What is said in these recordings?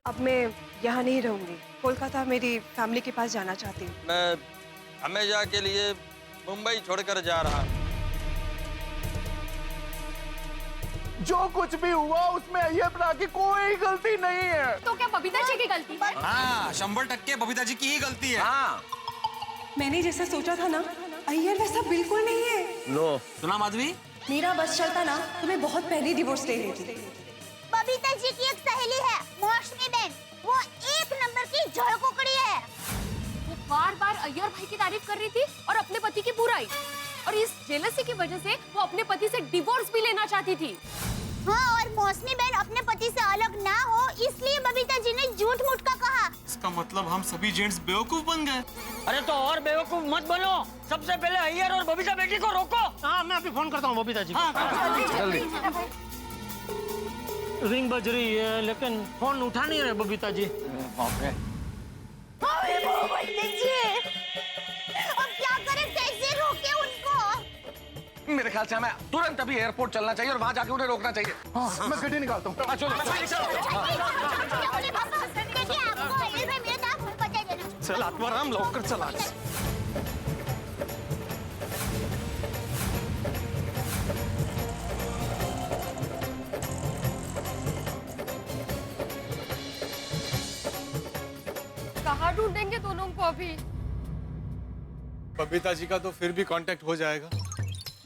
अब मैं यहाँ नहीं रहूंगी, कोलकाता मेरी फैमिली के पास जाना चाहती हूँ। मैं हमेशा के लिए मुंबई छोड़कर जा रहा हूँ। जो कुछ भी हुआ उसमें अय्यर भरा की कोई गलती नहीं है। तो क्या बबीता जी की गलती है? हाँ 100% बबीता जी की ही गलती है। हाँ मैंने जैसा सोचा था ना, अय्यर वैसा बिल्कुल नहीं है। लो सुना माधवी, मेरा बस चलता ना तो मैं बहुत पहले डिवोर्स ले लेती। बबीता जी की एक सहेली है मौसमी बहन, वो एक नंबर की झड़कुकड़ी है। वो बार बार अय्यर भाई की तारीफ कर रही थी और अपने पति की बुराई, और इस जेलसी की वजह से वो अपने पति से डिवोर्स भी लेना चाहती थी। हाँ, और मौसमी बहन अपने पति से अलग ना हो इसलिए बबीता जी ने झूठ मूठ का कहा। इसका मतलब हम सभी जेंट्स बेवकूफ बन गए। अरे तो और बेवकूफ मत बनो, सबसे पहले अय्यर और बबीता बेटी को रोको। हाँ मैं अभी फोन करता हूँ बबीता जी को। जल्दी रिंग बज रही है लेकिन फोन उठा नहीं रहे बबीता जी। बाप रे। अब क्या करें, कैसे रोके उनको? मेरे ख्याल से हमें तुरंत अभी एयरपोर्ट चलना चाहिए और वहां जाके उन्हें रोकना चाहिए। हाँ, मैं गड्डी निकालता हूँ। चल आत्माराम लवकर चला। कहाँ ढूंढेंगे दोनों को अभी? बबीता जी का तो फिर भी कांटेक्ट हो जाएगा,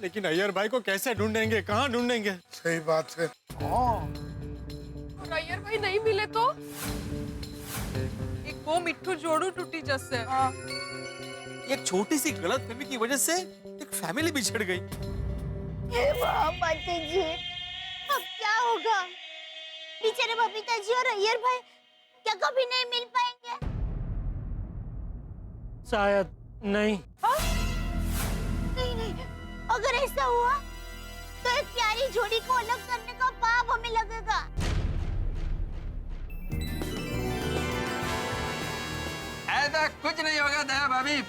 लेकिन अय्यर भाई को कैसे ढूंढेंगे, कहाँ ढूंढेंगे? सही बात है। और अय्यर भाई नहीं मिले तो एक वो मिट्टू जोड़ू टूटी जैसे। एक छोटी सी गलतफहमी की वजह से एक फैमिली बिछड़ गई। बबीता जी, अब क्या होगा? बेचारे बबीता जी और अय्यर भाई क्या कभी नहीं मिल पाएंगे? शायद नहीं। नहीं, अगर ऐसा हुआ तो एक प्यारी जोड़ी को अलग करने का पाप हमें लगेगा। ऐसा कुछ नहीं होगा दया भाभी।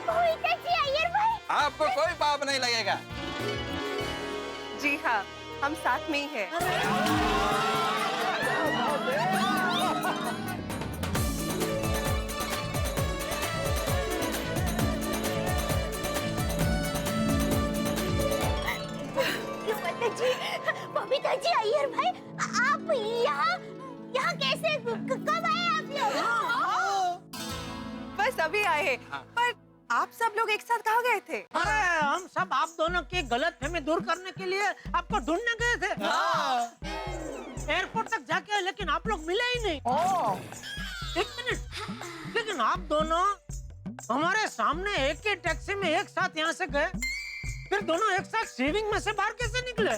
बबीता जी, अय्यर भाई, आपको कोई पाप नहीं लगेगा। जी हाँ, हम साथ में ही हैं। बबीता जी, अय्यर भाई, आप यहाँ कैसे, कब आए आप लोग? बस अभी आए हैं। पर आप सब लोग एक साथ कहाँ गए थे? अरे हम सब आप दोनों की गलतफहमी दूर करने के लिए आपको ढूंढने गए थे। एयरपोर्ट तक जाके, लेकिन आप लोग मिले ही नहीं। एक मिनट, लेकिन आप दोनों हमारे सामने एक ही टैक्सी में एक साथ यहाँ से गए, फिर दोनों एक साथ सेविंग में से बाहर कैसे निकले?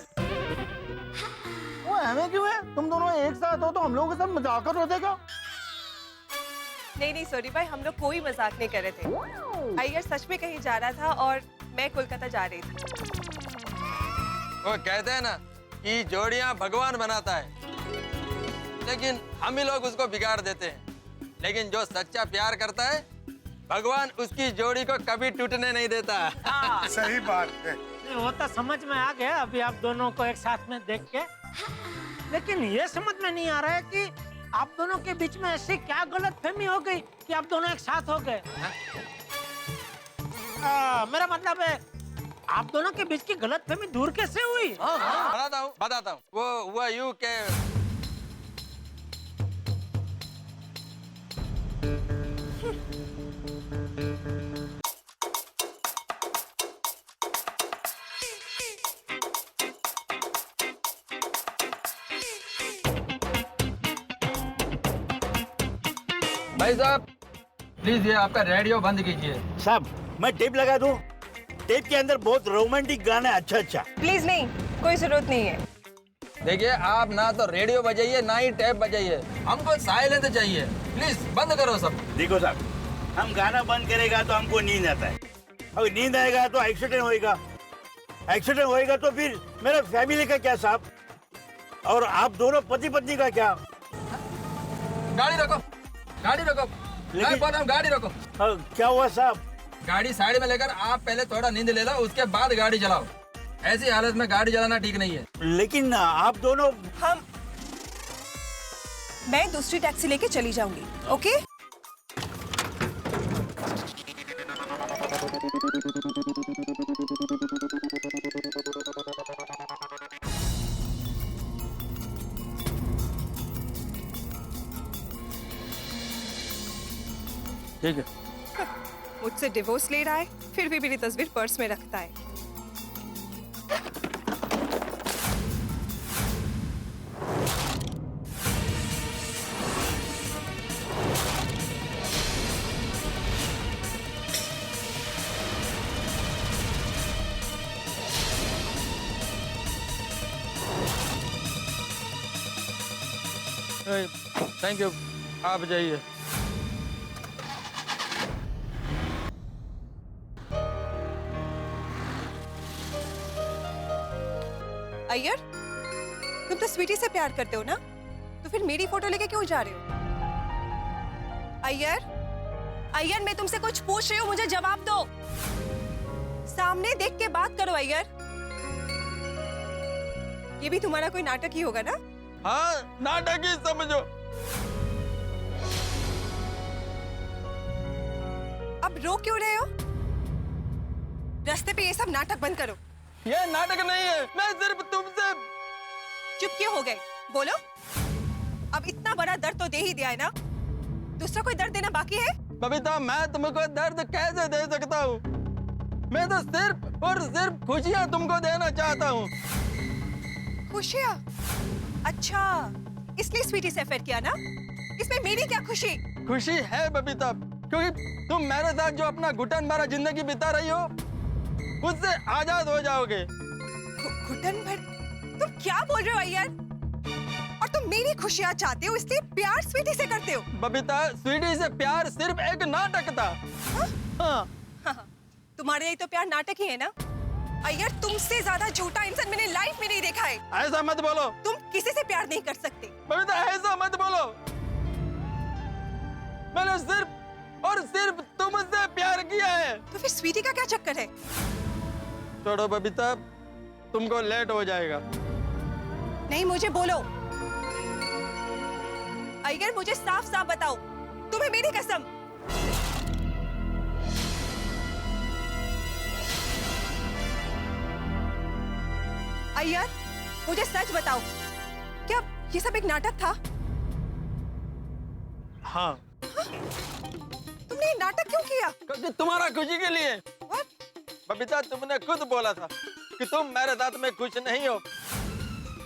वो हमें क्यों है? तुम दोनों एक साथ हो तो हम लोगों के साथ मजाक कर रहे थे क्या? नहीं सॉरी भाई, हम लोग कोई मजाक नहीं कर रहे थे। अय्यर सच में कहीं जा रहा था और मैं कोलकाता जा रही थी। वो कहते हैं ना कि जोड़ियां भगवान बनाता है, लेकिन हम ही लोग उसको बिगाड़ देते हैं। लेकिन जो सच्चा प्यार करता है, भगवान उसकी जोड़ी को कभी टूटने नहीं देता। सही बात है। नहीं, वो तो समझ में आ गया अभी आप दोनों को एक साथ में देख के, लेकिन ये समझ में नहीं आ रहा है कि आप दोनों के बीच में ऐसी क्या गलतफहमी हो गई कि आप दोनों एक साथ हो गए। मेरा मतलब है आप दोनों के बीच की गलतफहमी दूर कैसे हुई? बताता हूँ। वो हुआ यूं के भाई साहब प्लीज ये आपका रेडियो बंद कीजिए। साहब मैं टेप लगा दूं? टेप के अंदर बहुत रोमांटिक गाना है। अच्छा प्लीज नहीं, कोई जरूरत नहीं है। देखिए आप ना तो रेडियो बजाइए ना ही टेप बजाइए, हमको साइलेंस चाहिए। प्लीज बंद करो सब। देखो साहब, हम गाना बंद करेगा तो हमको नींद आता है, अगर नींद आएगा तो एक्सीडेंट होएगा, एक्सीडेंट होएगा तो फिर मेरा फैमिली का क्या साहब, और आप दोनों पति पत्नी का क्या? गाड़ी रोको, गाड़ी रोको। मैं बोल रहा हूँ गाड़ी रोको। क्या हुआ साहब? गाड़ी साइड में लेकर आप पहले थोड़ा नींद ले लो, उसके बाद गाड़ी चलाओ। ऐसी हालत में गाड़ी चलाना ठीक नहीं है। लेकिन आप दोनों मैं दूसरी टैक्सी लेके चली जाऊंगी, ओके? ठीक है। मुझसे डिवोर्स ले रहा है, फिर भी मेरी तस्वीर पर्स में रखता है। थैंक यू, आप जाइए। अय्यर, तुम तो स्वीटी से प्यार करते हो ना, तो फिर मेरी फोटो लेके क्यों जा रहे हो? अय्यर, अय्यर, मैं तुमसे कुछ पूछ रही हूँ, मुझे जवाब दो। सामने देख के बात करो अय्यर। ये भी तुम्हारा कोई नाटक ही होगा ना? हाँ, नाटक ही समझो। अब रो क्यों रहे हो? रास्ते पे ये सब नाटक बंद करो। ये नाटक नहीं है, मैं सिर्फ तुमसे। चुप क्यों हो गए? बोलो। अब इतना बड़ा दर्द तो दे ही दिया है ना, दूसरा कोई दर्द देना बाकी है? बबीता, मैं तुमको दर्द कैसे दे सकता हूँ? मैं तो सिर्फ और सिर्फ खुशियाँ तुमको देना चाहता हूँ। खुशियाँ? अच्छा, इसलिए स्वीटी से अफेयर किया ना? इसमें मेरी क्या खुशी? खुशी है बबीता, क्योंकि तुम मेरे साथ जो अपना घुटन भरा जिंदगी बिता रही हो, उससे आजाद हो जाओगे। घुटन भर? तुम क्या बोल रहे हो अय्यर? और तुम मेरी खुशियाँ चाहते हो, इसलिए प्यार स्वीटी से करते हो? बबीता, स्वीटी से प्यार सिर्फ एक नाटक था। हाँ? हाँ, तुम्हारे लिए तो प्यार नाटक ही है ना? अय्यर, तुमसे ज्यादा झूठा इंसान मैंने लाइफ में नहीं देखा है। ऐसा मत बोलो। तुम किसी से प्यार नहीं कर सकते। बबीता, ऐसा मत बोलो। मैंने सिर्फ और सिर्फ तुमसे प्यार किया है। तो फिर स्वीटी का क्या चक्कर है? छोड़ो बबीता, तुमको लेट हो जाएगा। नहीं, मुझे बोलो अय्यर, मुझे साफ साफ बताओ, तुम्हें मेरी कसम। अय्यर, मुझे सच बताओ, क्या ये सब एक नाटक था? हाँ। तुमने ये नाटक क्यों किया? क्योंकि तुम्हारा खुशी के लिए। What? बबीता, तुमने खुद बोला था कि तुम मेरे साथ में खुश नहीं हो,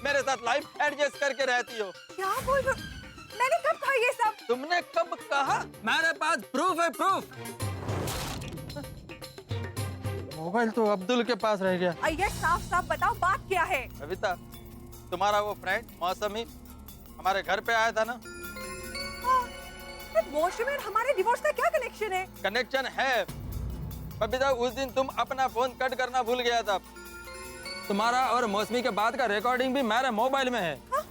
मेरे साथ लाइफ एडजस्ट करके रहती हो। क्या बोल रहे हो? मैंने कब कहा ये सब? तुमने कब कहा? मेरे पास प्रूफ है, प्रूफ। मोबाइल तो अब्दुल के पास रह गया। अय्यर, साफ साफ बताओ, बात क्या है? बबीता, तुम्हारा वो फ्रेंड मौसमी हमारे घर पे आया था ना? मौसमी और हमारे डिवोर्स का क्या कनेक्शन है? कनेक्शन है बबीता, उस दिन तुम अपना फोन कट करना भूल गया था। तुम्हारा और मौसमी के बात का रिकॉर्डिंग भी मेरे मोबाइल में है। हाँ?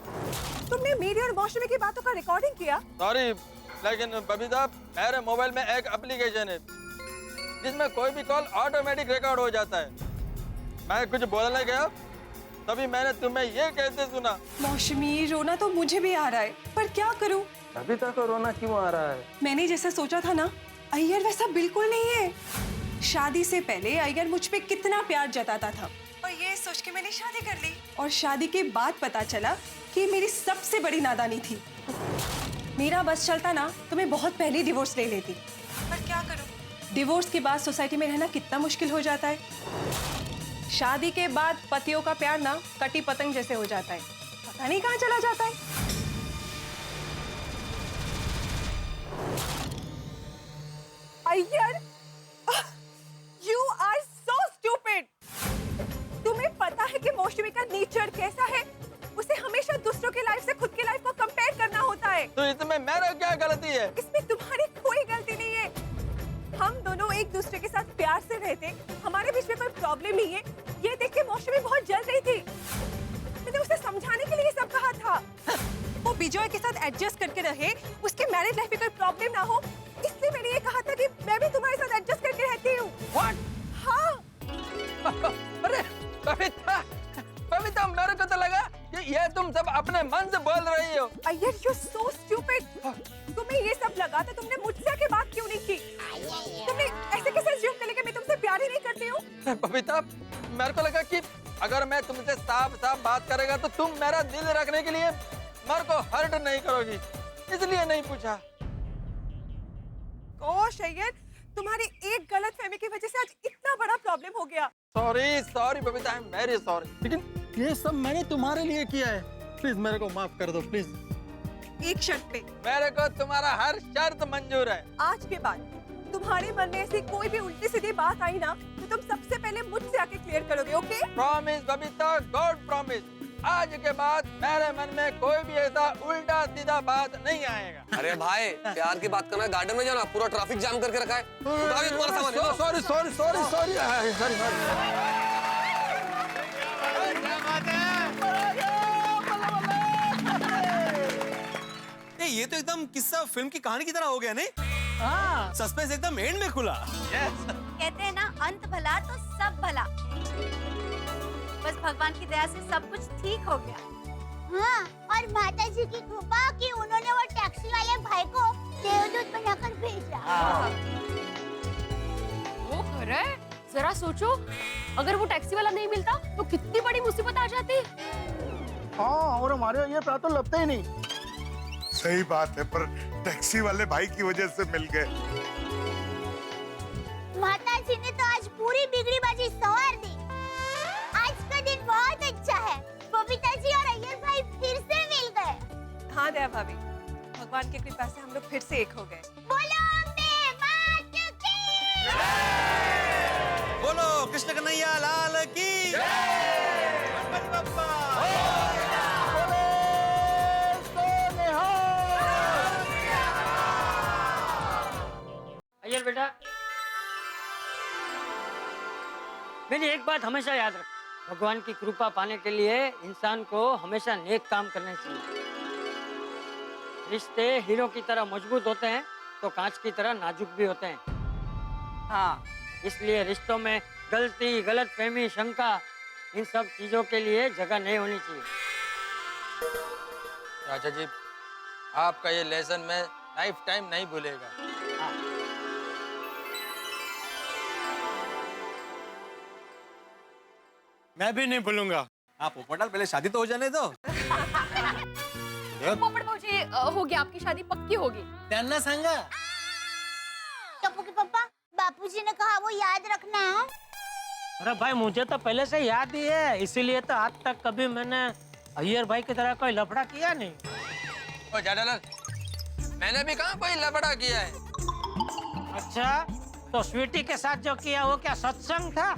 तुमने मेरी और मौसमी की बातों का रिकॉर्डिंग किया? सॉरी, लेकिन बबीता, मेरे मोबाइल में एक एप्लीकेशन है जिसमें कोई भी कॉल ऑटोमेटिक रिकॉर्ड हो जाता है। मैं कुछ बोलने गया, तभी मैंने तुम्हें ये कहते सुना। मौसमी, रोना तो मुझे भी आ रहा है, पर क्या करूं? बबीता को रोना क्यों आ रहा है? मैंने जैसा सोचा था ना, अय्यर वैसा बिल्कुल नहीं है। शादी से पहले अय्यर मुझ पे कितना प्यार जताता था, और ये सोच के मैंने शादी कर ली। और शादी के बाद पता चला कि मेरी सबसे बड़ी नादानी थी। मेरा बस चलता ना तो मैं बहुत पहले डिवोर्स ले लेती, पर क्या करूं? डिवोर्स के बाद सोसाइटी में रहना कितना मुश्किल हो जाता है। शादी के बाद पतियों का प्यार ना कटी पतंग जैसे हो जाता है, पता नहीं कहाँ चला जाता है। Iyer, you are so stupid. तुम्हें पता है कि मौसमी का नेचर कैसा है? उसे हमेशा दूसरों के लाइफ से खुद के लाइफ को कंपेयर करना होता है। तो इसमें मेरा क्या गलती है? इसमें तुम्हारी कोई गलती नहीं है। हम दोनों एक दूसरे के साथ प्यार से रहते, हमारे बीच में कोई प्रॉब्लम नहीं है, ये देख के मौसमी बहुत जल रही थी। मैंने उसे समझाने के लिए सब कहा था। वो विजय के साथ एडजस्ट करके रहे, उसके मैरिड लाइफ में कोई प्रॉब्लम ना हो, इसलिए मैंने ये कहा था कि मैं भी तुम्हारे साथ एडजस्ट करके रहती हूँ। What? हाँ। अरे बबीता, बबीता मेरे को तो लगा कि ये तुम सब अपने मन से बोल रही हो। Iyer you so stupid. तुम्हें ये सब लगा तो तुमने मुझसे आके बात क्यों नहीं की? तुमने ऐसे कैसे अज्यूम कर लिया कि मैं तुमसे प्यार ही नहीं करती हूँ? बबीता, मेरे को लगा कि अगर मैं तुमसे साफ साफ बात करेगा तो तुम मेरा दिल रखने के लिए मेरे को हर्ट नहीं करोगी, इसलिए नहीं पूछा। गोश अय्यर, तुम्हारी एक गलतफहमी की वजह से आज इतना बड़ा प्रॉब्लम हो गया। Sorry sorry Babita, I am very sorry. लेकिन ये सब मैंने तुम्हारे लिए किया है, प्लीज मेरे को माफ कर दो प्लीज। एक शर्त पे। मेरे को तुम्हारा हर शर्त मंजूर है। आज के बाद तुम्हारे मन में ऐसी कोई भी उल्टी सीधी बात आई ना तो तुम सबसे पहले मुझसे आके क्लियर करोगे, okay? Promise Babita, God promise. आज के बाद मेरे मन में कोई भी ऐसा उल्टा सीधा बात नहीं आएगा। अरे भाई, प्यार की बात करना, गार्डन में जाना, पूरा ट्रैफिक जाम करके रखा है। उठाओ तुम्हारा सामान। Sorry sorry sorry sorry sorry ये तो एकदम किस्सा फिल्म की कहानी की तरह हो गया नहीं? हाँ। सस्पेंस एकदम एंड में खुला। कहते हैं ना, अंत भला तो सब भला। बस भगवान की दया से सब कुछ ठीक हो गया। हाँ, और माता जी की कृपा कि उन्होंने वो टैक्सी वाले भाई को देवदूत बनाकर भेजा। वो कर रहा है, जरा सोचो, अगर वो टैक्सी वाला नहीं मिलता तो कितनी बड़ी मुसीबत आ जाती। हाँ, और हमारे अय्यर प्रा तो लगते ही नहीं। सही बात है, पर टैक्सी वाले भाई की वजह से मिल गए। माता जी ने तो आज पूरी बिगड़ी बाजी संवार दी। आज का दिन बहुत अच्छा है। बबीता जी और अय्यर भाई फिर से मिल गए। हाँ दया भाभी, भगवान की कृपा से हम लोग फिर से एक हो गए। बोलो अम्बे मात की। बोलो कृष्ण कन्हैया लाल की। गणपति बप्पा। अय्यर बेटा, मेरी एक बात हमेशा याद रख, भगवान की कृपा पाने के लिए इंसान को हमेशा नेक काम करने चाहिए। रिश्ते हीरो की तरह मजबूत होते हैं तो कांच की तरह नाजुक भी होते हैं। हाँ, इसलिए रिश्तों में गलती, गलतफहमी, शंका, इन सब चीजों के लिए जगह नहीं होनी चाहिए। राजा जी, आपका ये लेसन मैं लाइफ टाइम नहीं भूलेगा। मैं भी नहीं भूलूंगा। आप पोपटलाल, पहले शादी तो हो जाने दो। पोपट भाऊजी, हो गया, आपकी शादी पक्की होगी। त्यांना सांगा। टप्पू के पापा, बापूजी ने कहा वो याद रखना है। अरे भाई, मुझे तो पहले से याद ही है, इसीलिए तो आज तक कभी मैंने अय्यर भाई की तरह कोई लफड़ा किया नहीं। ओ जेठालाल, मैंने भी कहाँ कोई लफड़ा किया है। अच्छा, तो स्वीटी के साथ जो किया वो क्या सत्संग था?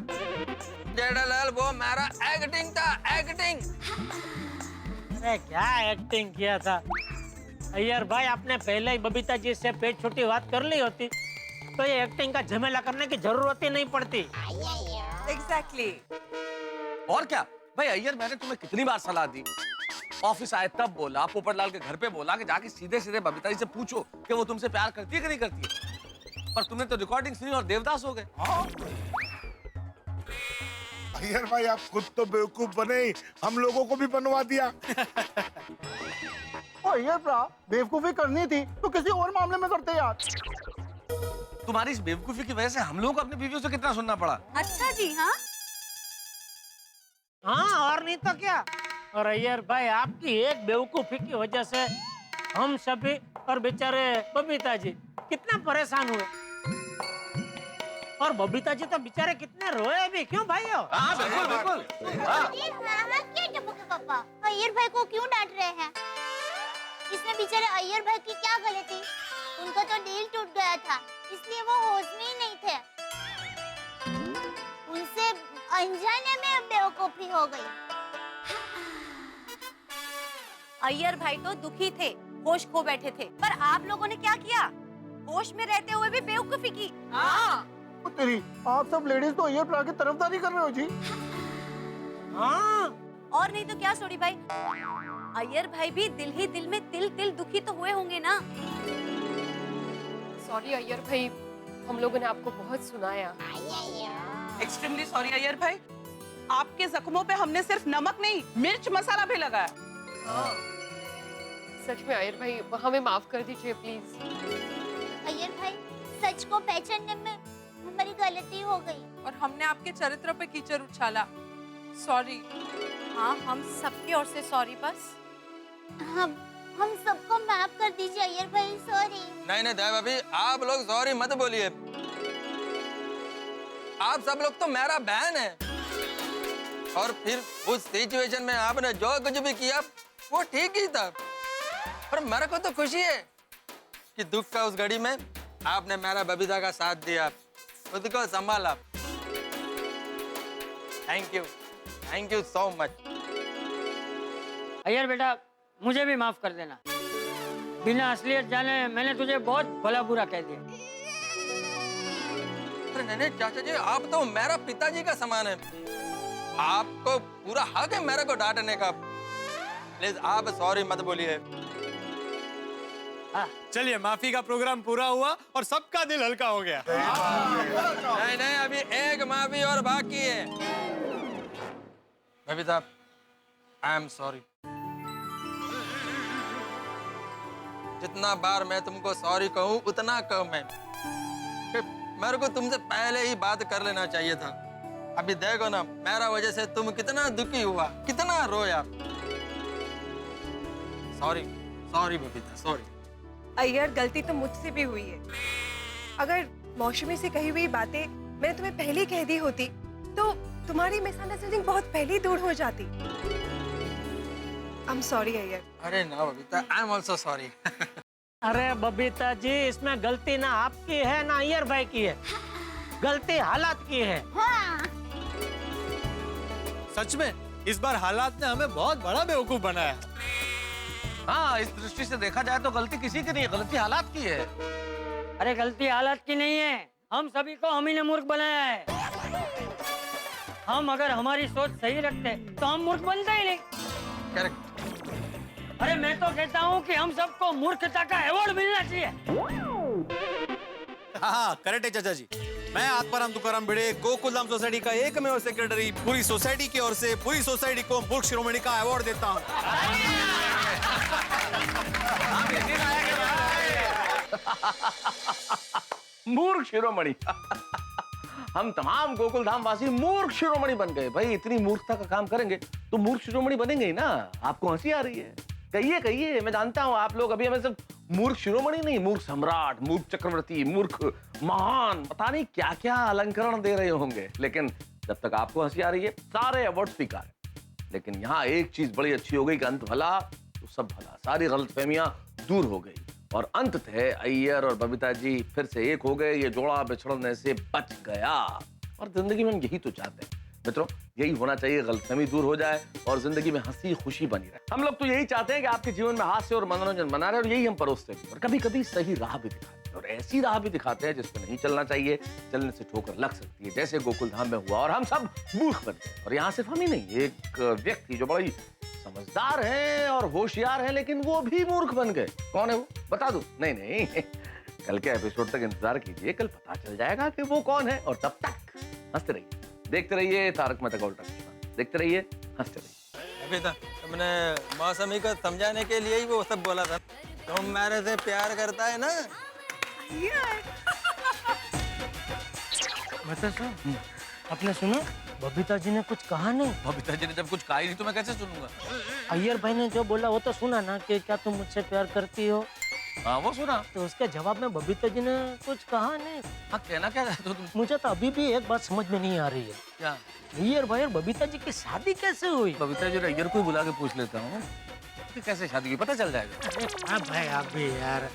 जेठालाल, वो मेरा एक्टिंग था, एक्टिंग। अरे क्या एक्टिंग किया था? अय्यर भाई, आपने पहले ही बबीता जी से पेट छोटी बात कर ली होती तो ये एक्टिंग का झमेला करने की जरूरत ही नहीं पड़ती। एग्जैक्टली। और क्या भाई अय्यर, मैंने तुम्हें कितनी बार सलाह दी, ऑफिस आए तब बोला, पोपटलाल के घर पे बोला कि जाके सीधे सीधे बबीता जी से पूछो कि वो तुमसे प्यार करती है कि नहीं करती है, पर तुमने तो रिकॉर्डिंग सुनी और देवदास हो गए। अय्यर भाई, आप खुद तो बेवकूफ बने ही, हम लोगों को भी बनवा दिया। ओ अय्यर प्रा, बेवकूफी करनी थी तो किसी और मामले में करते यार। तुम्हारी इस बेवकूफी की वजह से हम लोगों को अपनी बीवियों से कितना सुनना पड़ा। अच्छा जी। हाँ, हाँ, और नहीं तो क्या। और अय्यर भाई, आपकी एक बेवकूफी की वजह से हम सभी और बेचारे बबीता जी कितना परेशान हुए, और बबीता जी तो बेचारे कितने रोए भी। क्यों भाइयों? हाँ बिल्कुल बिल्कुल। क्या टप्पू के पापा, अय्यर भाई को क्यों डांट रहे हैं? इसमें बेचारे अय्यर भाई की क्या गलती? उनका तो दिल टूट गया था, इसलिए वो होश में ही नहीं थे। उनसे अनजाने में बेवकूफी हो गई। अय्यर भाई तो दुखी थे, होश खो बैठे थे, पर आप लोगों ने क्या किया? होश में रहते हुए भी बेवकूफी की। हाँ। ओ तेरी, आप सब लेडीज तो अय्यर प्रा की तरफदारी कर रहे हो जी। हाँ, और नहीं तो क्या सोडी भाई, अय्यर भाई भी दिल ही दिल में तिल तिल दुखी तो हुए होंगे ना। सॉरी अय्यर भाई, हम लोगों ने आपको बहुत सुनाया। एक्सट्रीमली सॉरी अय्यर भाई, आपके जख्मों पे हमने सिर्फ नमक नहीं मिर्च मसाला भी लगाया। सच में अय्यर भाई, हमें माफ कर दीजिए प्लीज। अय्यर भाई, सच को पहचानने में हमारी गलती हो गई और हमने आपके चरित्र पे कीचड़ उछाला। सॉरी। हाँ, हम सबकी ओर से सॉरी। बस हम सबको माफ कर दीजिए अय्यर भाई, सॉरी। नहीं नहीं दया भाभी, आप लोग सॉरी मत बोलिए। आप सब लोग तो मेरा बहन है, और फिर उस सिचुएशन में आपने जो कुछ भी किया वो ठीक ही था। और मेरे को तो खुशी है कि दुख का उस घड़ी में आपने मेरा बबीता का साथ दिया, खुद को संभाला। Thank you so much. Iyer बेटा, मुझे भी माफ कर देना। बिना असलियत जाने मैंने तुझे बहुत भला बुरा कह दिया। अरे नहीं चाचा जी, आप तो मेरा पिताजी का समान है, आपको पूरा हक है मेरे को डांटने का। प्लीज आप सॉरी मत बोलिए। चलिए, माफी का प्रोग्राम पूरा हुआ और सबका दिल हल्का हो गया। नहीं, अभी एक माफी और बाकी है। Babita, I am sorry. जितना बार मैं तुमको सॉरी कहूँ उतना कम है। मेरे को तुमसे पहले ही बात कर लेना चाहिए था। अभी देखो ना, मेरा वजह से तुम कितना दुखी हुआ, कितना रोया। Sorry Babita, sorry. अय्यर, गलती तो मुझसे भी हुई है। अगर मौसमी से कही हुई बातें मैंने तुम्हें पहले कह दी होती तो तुम्हारी मिसअंडरस्टैंडिंग बहुत पहले ही दूर हो जाती। I am sorry Iyer. अरे ना Babita, I am also sorry. अरे बबीता जी, इसमें गलती ना आपकी है ना अय्यर भाई की है, गलती हालात की है। हाँ। सच में इस बार हालात ने हमें बहुत बड़ा बेवकूफ बनाया। हाँ, इस दृष्टि से देखा जाए तो गलती किसी की नहीं है, गलती हालात की है। अरे गलती हालात की नहीं है, हम सभी को हम ही ने मूर्ख बनाया है। हम अगर हमारी सोच सही रखते तो हम मूर्ख बनते ही नहीं। करेक्ट। अरे मैं तो कहता हूँ कि हम सबको मूर्खता का अवार्ड मिलना चाहिए। हाँ, करेक्ट है चाचा जी। मैं आत्माराम तुकाराम भिड़े, गोकुलधाम सोसाइटी का एकमेव सेक्रेटरी, पूरी सोसाइटी की ओर से पूरी सोसाइटी को मूर्ख शिरोमणि का अवार्ड देता हूँ। मूर्ख शिरोमणि। हम तमाम गोकुलधाम वासी मूर्ख शिरोमणि बन गए। भाई, इतनी मूर्खता का काम करेंगे तो मूर्ख शिरोमणि बनेंगे ही ना। आपको हंसी आ रही है? कहिए, मैं जानता हूं आप लोग अभी हमें सिर्फ मूर्ख शिरोमणि नहीं, मूर्ख सम्राट, मूर्ख चक्रवर्ती, मूर्ख महान, पता नहीं क्या क्या अलंकरण दे रहे होंगे। लेकिन जब तक आपको हंसी आ रही है, सारे अवार्ड स्वीकार है। लेकिन यहाँ एक चीज बड़ी अच्छी हो गई कि अंत भला तो सब भला, सारी गलतफहमियां दूर हो गई और अंततः अय्यर और बबीता जी फिर से एक हो गए। ये जोड़ा बिछड़ने से बच गया और जिंदगी में हम यही तो चाहते हैं मित्रों, यही होना चाहिए। गलतफहमी दूर हो जाए और जिंदगी में हंसी खुशी बनी रहे। हम लोग तो यही चाहते हैं कि आपके जीवन में हास्य और मनोरंजन बना रहे और यही हम परोसते हैं। और कभी कभी सही राह भी दिखाते हैं और ऐसी राह भी दिखाते हैं जिस पर नहीं चलना चाहिए, चलने से ठोकर लग सकती है, जैसे गोकुलधाम में हुआ और हम सब मूर्ख बन गए। और यहाँ सिर्फ हम ही नहीं, एक व्यक्ति जो बड़ी समझदार है और होशियार है लेकिन वो भी मूर्ख बन गए। कौन है वो? बता दूं? नहीं, कल के एपिसोड तक इंतजार कीजिए, कल पता चल जाएगा कि वो कौन है। और तब तक हंसते रहिए, देखते रहिए तारक मेहता का उल्टा चश्मा, देखते रहिए, हंसते रहिए। अभी तो तुमने मौसमी को समझाने के लिए ही वो सब बोला था। तुम मेरे से प्यार करता है ना? आपने सुना? बबीता जी ने कुछ कहा नहीं। बबीता जी ने जब कुछ कहा ही नहीं तो मैं कैसे सुनूंगा? अय्यर भाई ने जो बोला वो तो सुना ना, कि क्या तुम मुझसे प्यार करती हो? हाँ, वो सुना। तो उसके जवाब में बबीता जी ने कुछ कहा नहीं। हाँ, कहना क्या चाहते हो तुम? मुझे तो अभी भी एक बात समझ में नहीं आ रही है। क्या? अय्यर भाई और बबीता जी की शादी कैसे हुई? बबीता जी अय्यर को ही बुला के पूछ लेता हूँ कि कैसे शादी हुई, पता चल जाएगा। भाई आप भी यार।